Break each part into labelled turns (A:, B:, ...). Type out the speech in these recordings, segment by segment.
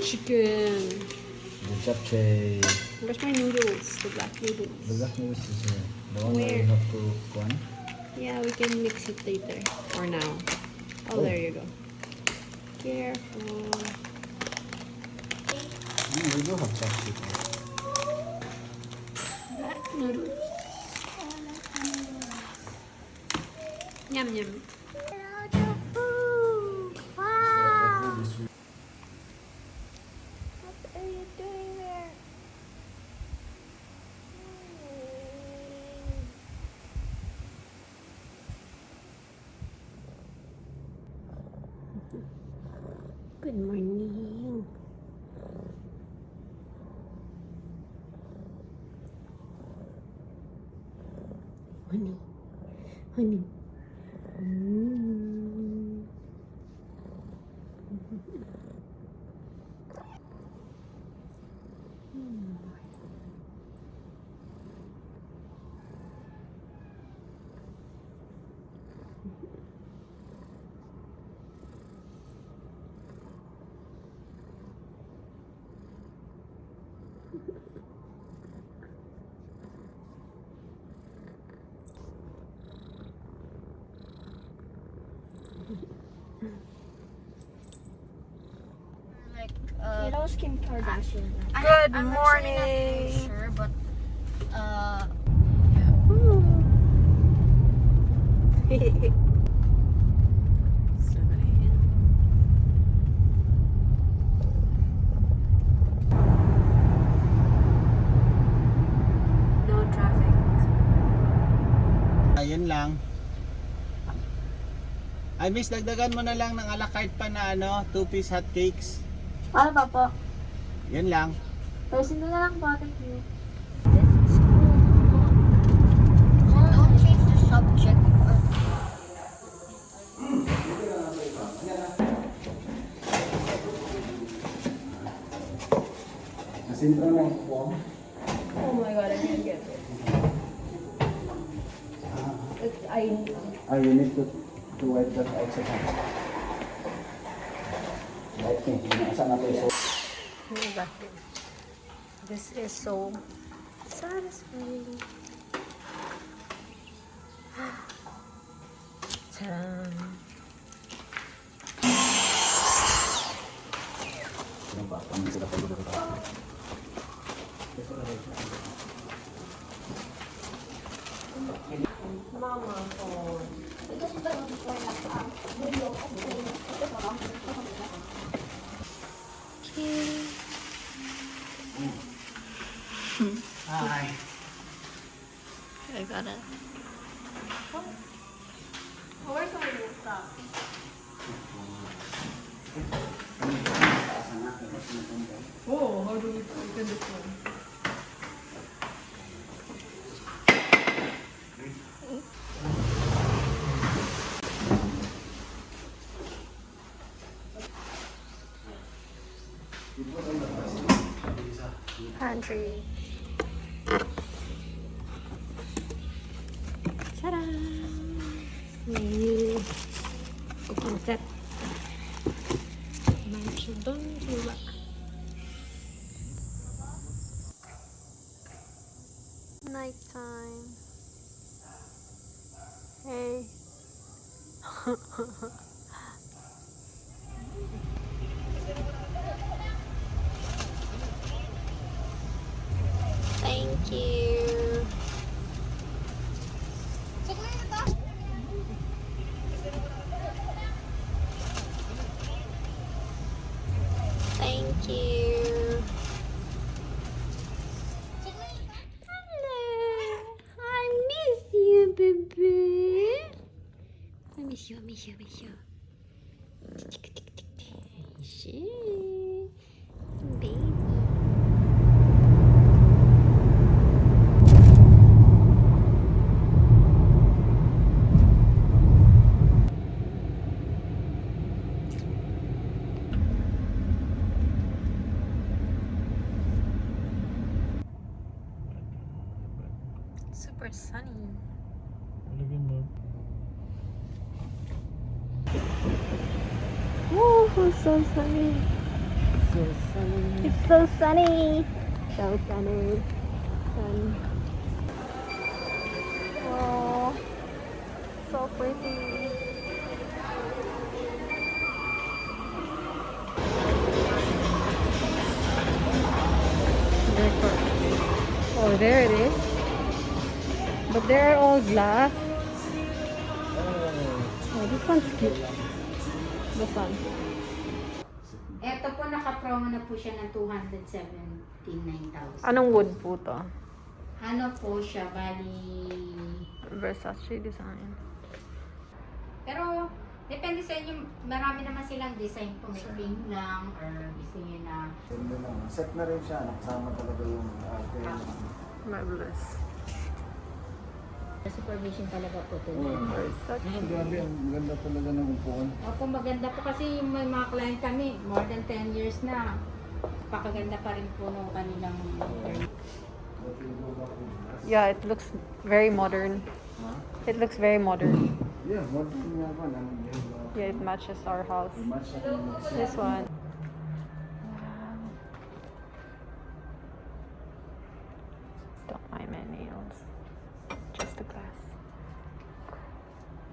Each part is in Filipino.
A: chicken.
B: The japchae.
A: Where's my noodles? The black noodles.
B: The black noodles is here. The one where
A: Where?
B: you have to one.
A: Yeah, we can mix it later. Or now. Oh, there you go. Careful.
B: We do have chopstick.
A: Black noodles. Yum yum. Good morning. Honey. Honey. Mm.
C: You know Kim Kardashian.
A: Good
C: I'm
A: morning.
C: actually not sure, but
A: No traffic.
B: Ayun lang. Ay, miss, dagdagan mo na lang ng a la carte pa na 2-piece hotcakes.
C: ano ba po?
B: Yun lang.
C: Person na lang po, thank you. Don't change the subject.
B: Nasintra mo po.
A: Oh my god, I can't get it.
B: You need to wipe that outside. Okay, nasa na tayo.
A: This is so satisfying. Ta-da. Mama phone.
B: Hi.
A: I got it. Where's my stuff? Oh, how do we open this one? Pantry. Ta-da! May cooking set. Mansion doon. Diba? Nighttime. Hey. Thank you. Thank you. Hello. I miss you, baby. I miss you, I miss you, I miss you. Shit. Baby. Super sunny. Oh, so sunny.
B: So sunny.
A: It's so sunny. So sunny. Sun. Oh, so pretty. Oh, there it is. But they're all glass. Oh, this one's cute. This one.
D: Ito po naka-promo na po siya ng 279,000.
A: Anong wood po to?
D: Ano po siya, bali...
A: Versace design.
D: Pero, depende sa inyo, marami naman silang design po. May pink lang, or gusto nyo na...
B: Ganda lang. Set na rin siya. Nakasama talaga yung
A: Marvelous.
D: Supervision talaga po ito.
A: Versace.
B: Grabe, ang ganda talaga ng upuan.
D: Opo, maganda po kasi yung may mga client kami, more than 10 years na. Pakaganda pa rin po nung kanilang...
A: Yeah, it looks very modern. It looks very modern.
B: Yeah, what nga ba?
A: Yeah, it matches our house. This one. Wow. Don't mind my nails. Just the glass.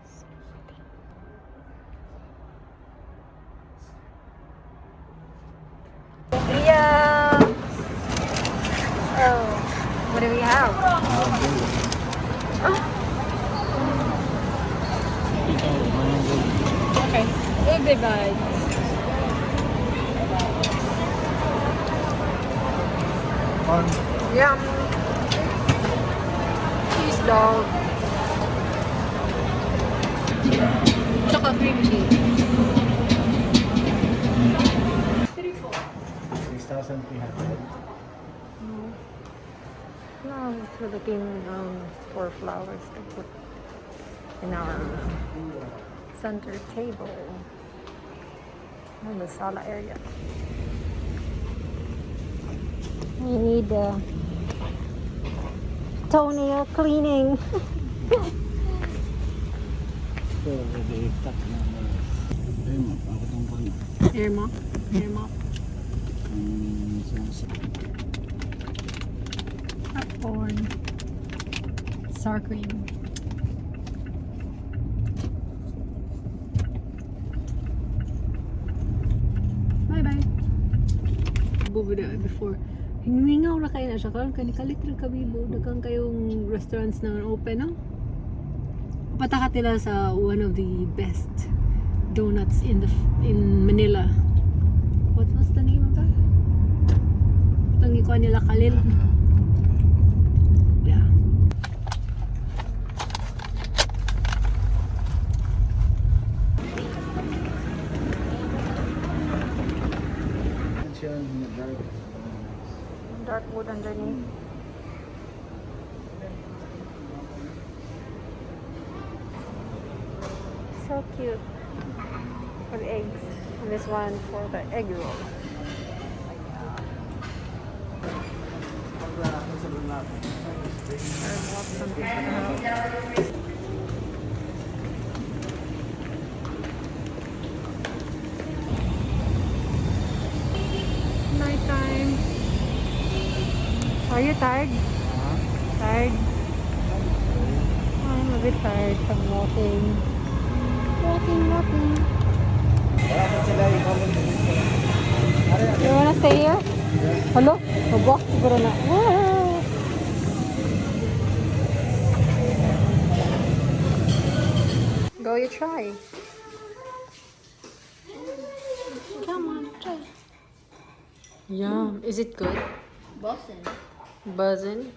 A: So pretty. Yeah. Oh, what do we have? Okay, big bag. Yum. Cheese dog. Tsaka cream cheese.
B: 6,300.
A: No, we're looking for flowers to put in our center table in the sala area. We need toenail cleaning.
B: So, tak na. Ayun mo, ako itong pan.
A: Hair mop. Hair mop. Popcorn. Sour cream. Bye-bye. Bubida before. Hingingaw ra kayo na siya karon kanikalit ra kabibo daghang kayong restaurants na open no. Pataka tila sa one of the best donuts in Manila. What was the name of that? Tangi ko nila Kalil. Yeah.
B: Siya yung dark.
A: Dark wood underneath. So cute. For the eggs. And this one for the egg roll. Or walk something for the house. Nighttime. Are you tired? Tired? I'm a bit tired from walking. Walking.
B: Wala pa sila i-comment.
A: You wanna stay here? Hello? Mabok siguro na. Wow. Go, you try. Come on, try. Yum. Is it good?
D: Boston.
A: Buzzing?